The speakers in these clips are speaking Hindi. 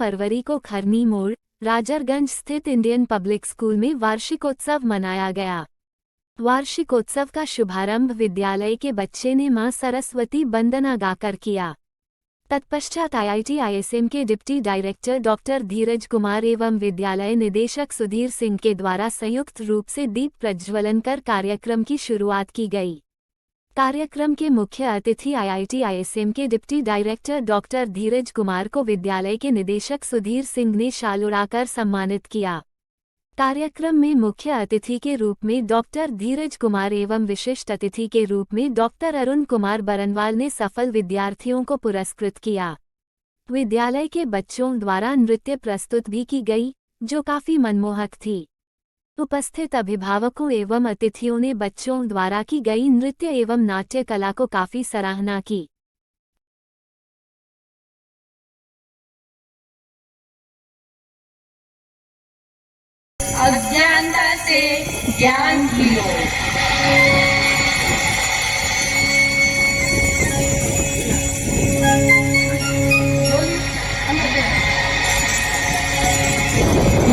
फरवरी को खरनी मोड़, राजरगंज स्थित इंडियन पब्लिक स्कूल में वार्षिकोत्सव मनाया गया। वार्षिकोत्सव का शुभारंभ विद्यालय के बच्चे ने मां सरस्वती वंदना गाकर किया। तत्पश्चात IIT ISM के डिप्टी डायरेक्टर डॉक्टर धीरज कुमार एवं विद्यालय निदेशक सुधीर सिंह के द्वारा संयुक्त रूप से दीप प्रज्वलन कर कार्यक्रम की शुरुआत की गई। कार्यक्रम के मुख्य अतिथि IIT ISM के डिप्टी डायरेक्टर डॉक्टर धीरज कुमार को विद्यालय के निदेशक सुधीर सिंह ने शाल उड़ाकर सम्मानित किया। कार्यक्रम में मुख्य अतिथि के रूप में डॉक्टर धीरज कुमार एवं विशिष्ट अतिथि के रूप में डॉक्टर अरुण कुमार बरनवाल ने सफल विद्यार्थियों को पुरस्कृत किया। विद्यालय के बच्चों द्वारा नृत्य प्रस्तुत भी की गई, जो काफी मनमोहक थी। उपस्थित अभिभावकों एवं अतिथियों ने बच्चों द्वारा की गई नृत्य एवं नाट्य कला को काफी सराहना की। अज्ञानता से ज्ञान की ओर।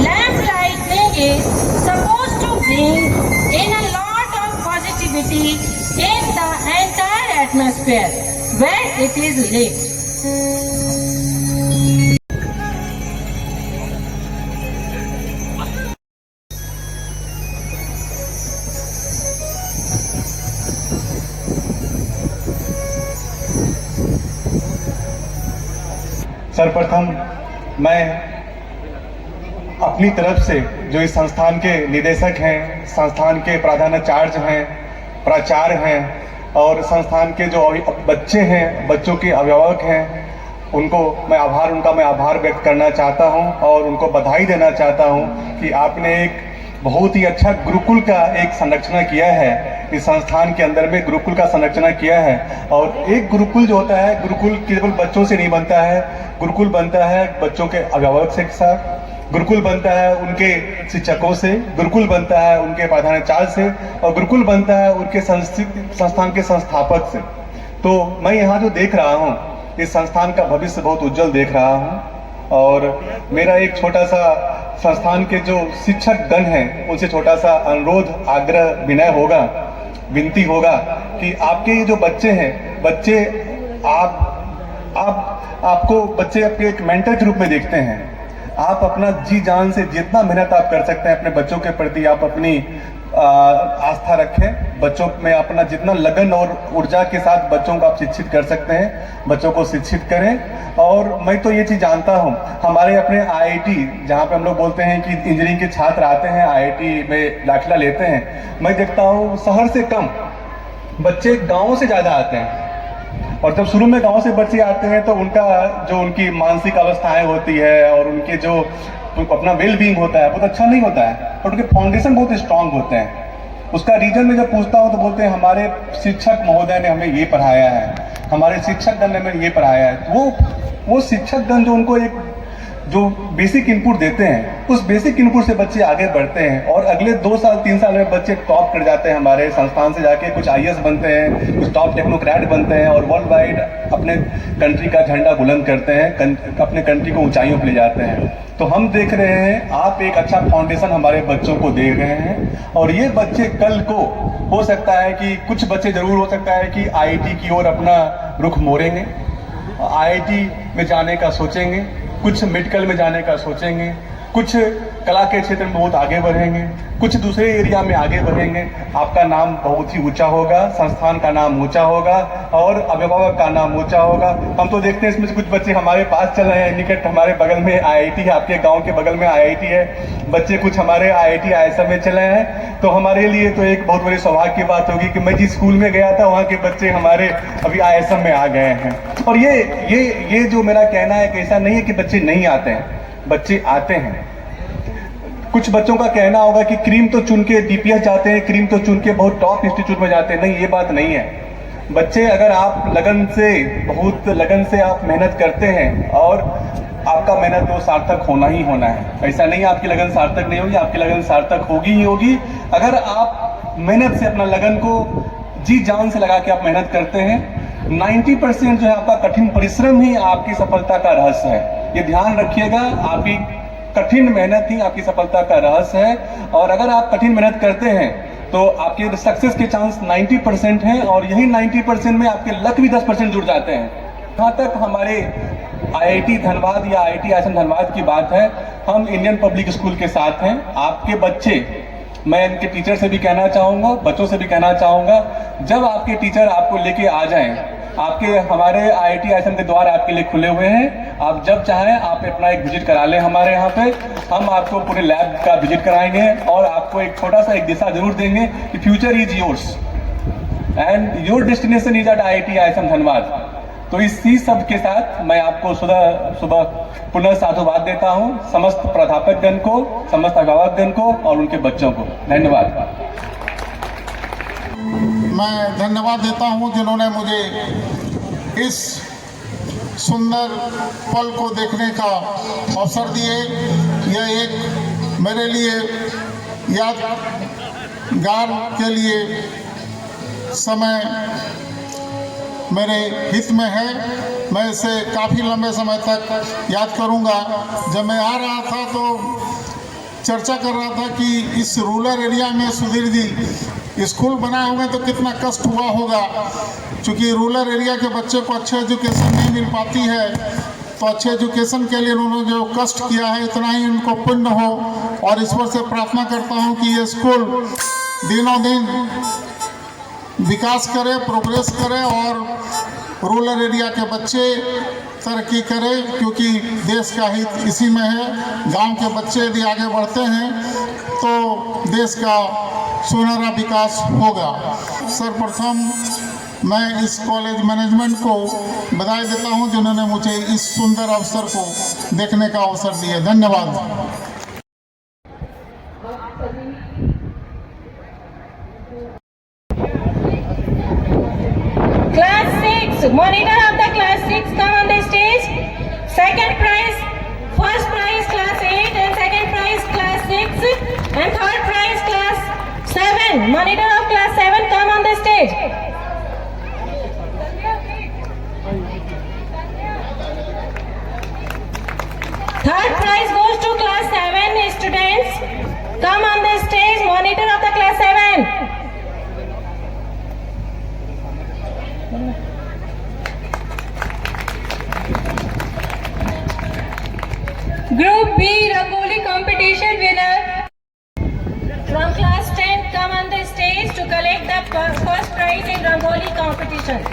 Lamp lightning is supposed to bring in a lot of positivity in the entire atmosphere when it is lit. सर्वप्रथम मैं अपनी तरफ से जो इस संस्थान के निदेशक हैं, संस्थान के प्रधानाचार्य हैं, प्राचार्य हैं और संस्थान के जो बच्चे हैं, बच्चों के अभिभावक हैं, उनका मैं आभार व्यक्त करना चाहता हूं और उनको बधाई देना चाहता हूं कि आपने एक बहुत ही अच्छा गुरुकुल का एक संरचना किया है। इस संस्थान के अंदर में गुरुकुल का संरचना किया है और एक गुरुकुल जो होता है, गुरुकुल केवल बच्चों से नहीं बनता है, गुरुकुल बनता है बच्चों के अभिभावक के साथ, गुरुकुल बनता है उनके शिक्षकों से, गुरुकुल बनता है उनके प्रधानाचार्य से और गुरुकुल बनता है उनके संस्थान के संस्थापक से। तो मैं यहाँ जो देख रहा हूँ, इस संस्थान का भविष्य बहुत उज्जवल देख रहा हूँ और मेरा एक छोटा सा संस्थान के जो शिक्षक गण हैं उनसे छोटा सा अनुरोध, आग्रह, विनती होगा कि आपके ये जो बच्चे हैं, बच्चे आपको बच्चे आपके एक मेंटर के रूप में देखते हैं। आप अपना जी जान से जितना मेहनत आप कर सकते हैं अपने बच्चों के प्रति आप अपनी आस्था रखें। बच्चों में अपना जितना लगन और ऊर्जा के साथ बच्चों को आप शिक्षित कर सकते हैं, बच्चों को शिक्षित करें। और मैं तो ये चीज़ जानता हूँ, हमारे अपने IIT जहाँ पे हम लोग बोलते हैं कि इंजीनियरिंग के छात्र आते हैं, IIT में दाखिला लेते हैं, मैं देखता हूँ शहर से कम बच्चे गाँव से ज़्यादा आते हैं। और जब शुरू में गाँव से बच्चे आते हैं तो उनकी मानसिक अवस्थाएँ होती है और उनके जो अपना वेल बीइंग होता है बहुत अच्छा नहीं होता है और उनके फाउंडेशन बहुत स्ट्रांग होते हैं। उसका रीजन में जब पूछता हूँ तो बोलते हैं हमारे शिक्षक महोदय ने हमें ये पढ़ाया है, हमारे शिक्षक गण ने हमें ये पढ़ाया है। वो शिक्षक गण जो उनको एक जो बेसिक इनपुट देते हैं, उस बेसिक इनपुट से बच्चे आगे बढ़ते हैं और अगले 2 साल 3 साल में बच्चे टॉप कर जाते हैं। हमारे संस्थान से जाके कुछ IAS बनते हैं, कुछ टॉप टेक्नोक्रेट बनते हैं और वर्ल्ड वाइड अपने कंट्री का झंडा बुलंद करते हैं, अपने कंट्री को ऊंचाइयों पर ले जाते हैं। तो हम देख रहे हैं आप एक अच्छा फाउंडेशन हमारे बच्चों को दे रहे हैं और ये बच्चे कल को हो सकता है कि कुछ बच्चे जरूर हो सकता है कि IIT की ओर अपना रुख मोड़ेंगे, IIT में जाने का सोचेंगे, कुछ मेडिकल में जाने का सोचेंगे, कुछ कला के क्षेत्र में बहुत आगे बढ़ेंगे, कुछ दूसरे एरिया में आगे बढ़ेंगे। आपका नाम बहुत ही ऊंचा होगा, संस्थान का नाम ऊंचा होगा और अभिभावक का नाम ऊंचा होगा। हम तो देखते हैं इसमें से कुछ बच्चे हमारे पास चल रहे हैं, निकट हमारे बगल में IIT है, आपके गांव के बगल में IIT है, बच्चे कुछ हमारे IIT ISM में चले हैं। तो हमारे लिए तो एक बहुत बड़ी सौभाग्य की बात होगी कि मैं जिस स्कूल में गया था वहाँ के बच्चे हमारे अभी ISM में आ गए हैं। और ये जो मेरा कहना है कि ऐसा नहीं है कि बच्चे नहीं आते हैं, बच्चे आते हैं। कुछ बच्चों का कहना होगा कि क्रीम तो चुन के DPS जाते हैं, क्रीम तो चुन के बहुत टॉप इंस्टीट्यूट में जाते हैं। नहीं, ये बात नहीं है। बच्चे अगर आप बहुत लगन से आप मेहनत करते हैं और आपका मेहनत तो सार्थक होना ही होना है। ऐसा नहीं आपकी लगन सार्थक नहीं होगी, आपकी लगन सार्थक होगी ही होगी अगर आप मेहनत से अपना लगन को जी जान से लगा के आप मेहनत करते हैं। 90% जो है आपका कठिन परिश्रम ही आपकी सफलता का रहस्य है। ये ध्यान रखिएगा, आपकी कठिन मेहनत ही आपकी सफलता का रहस्य है। और अगर आप कठिन मेहनत करते हैं तो आपके सक्सेस के चांस 90% हैं, और यही 90% में आपके लक भी 10% जुड़ जाते हैं। जहाँ तक हमारे IIT धनबाद या IIT आईएसएम धनबाद की बात है, हम इंडियन पब्लिक स्कूल के साथ हैं। आपके बच्चे, मैं इनके टीचर से भी कहना चाहूँगा, बच्चों से भी कहना चाहूँगा, जब आपके टीचर आपको लेके आ जाएं, आपके हमारे IIT आईएसएम के द्वार आपके लिए खुले हुए हैं। आप जब चाहें आप अपना एक विजिट करा लें हमारे यहाँ पे। हम आपको पूरे लैब का विजिट कराएंगे और आपको एक छोटा सा एक दिशा जरूर देंगे कि future is yours and your destination is at IIT ISM Dhanbad. तो इसी सब के साथ मैं आपको सुबह पुनः साधुवाद देता हूँ समस्त प्राध्यापकगण को, समस्त अभिभावकगण को और उनके बच्चों को। धन्यवाद। मैं धन्यवाद देता हूं जिन्होंने मुझे इस सुंदर पल को देखने का अवसर दिए। यह एक मेरे लिए यादगार के लिए समय मेरे हित में है। मैं इसे काफ़ी लंबे समय तक याद करूंगा। जब मैं आ रहा था तो चर्चा कर रहा था कि इस रूरल एरिया में सुधीर जी स्कूल बनाए हुए तो कितना कष्ट हुआ होगा, क्योंकि रूरल एरिया के बच्चे को अच्छे एजुकेशन नहीं मिल पाती है। तो अच्छे एजुकेशन के लिए उन्होंने जो कष्ट किया है, इतना ही उनको पुण्य हो। और ईश्वर से प्रार्थना करता हूं कि ये स्कूल दिनों दिन विकास करे, प्रोग्रेस करे और रूरल एरिया के बच्चे तरक्की करें, क्योंकि देश का हित इसी में है। गांव के बच्चे यदि आगे बढ़ते हैं तो देश का सुनहरा विकास होगा। सर्वप्रथम मैं इस कॉलेज मैनेजमेंट को बधाई देता हूं जिन्होंने मुझे इस सुंदर अवसर को देखने का अवसर दिया। धन्यवाद। Class 6, monitor of the class 6 come on the stage. Second prize, first prize class 8 and second prize class 6 and third prize class 7. Monitor of class 7 come on the stage. Third prize goes to class 7 students. Come on the stage, monitor of the class 7. Group B Rangoli competition winner from class 10 come on the stage to collect the first prize in Rangoli competition.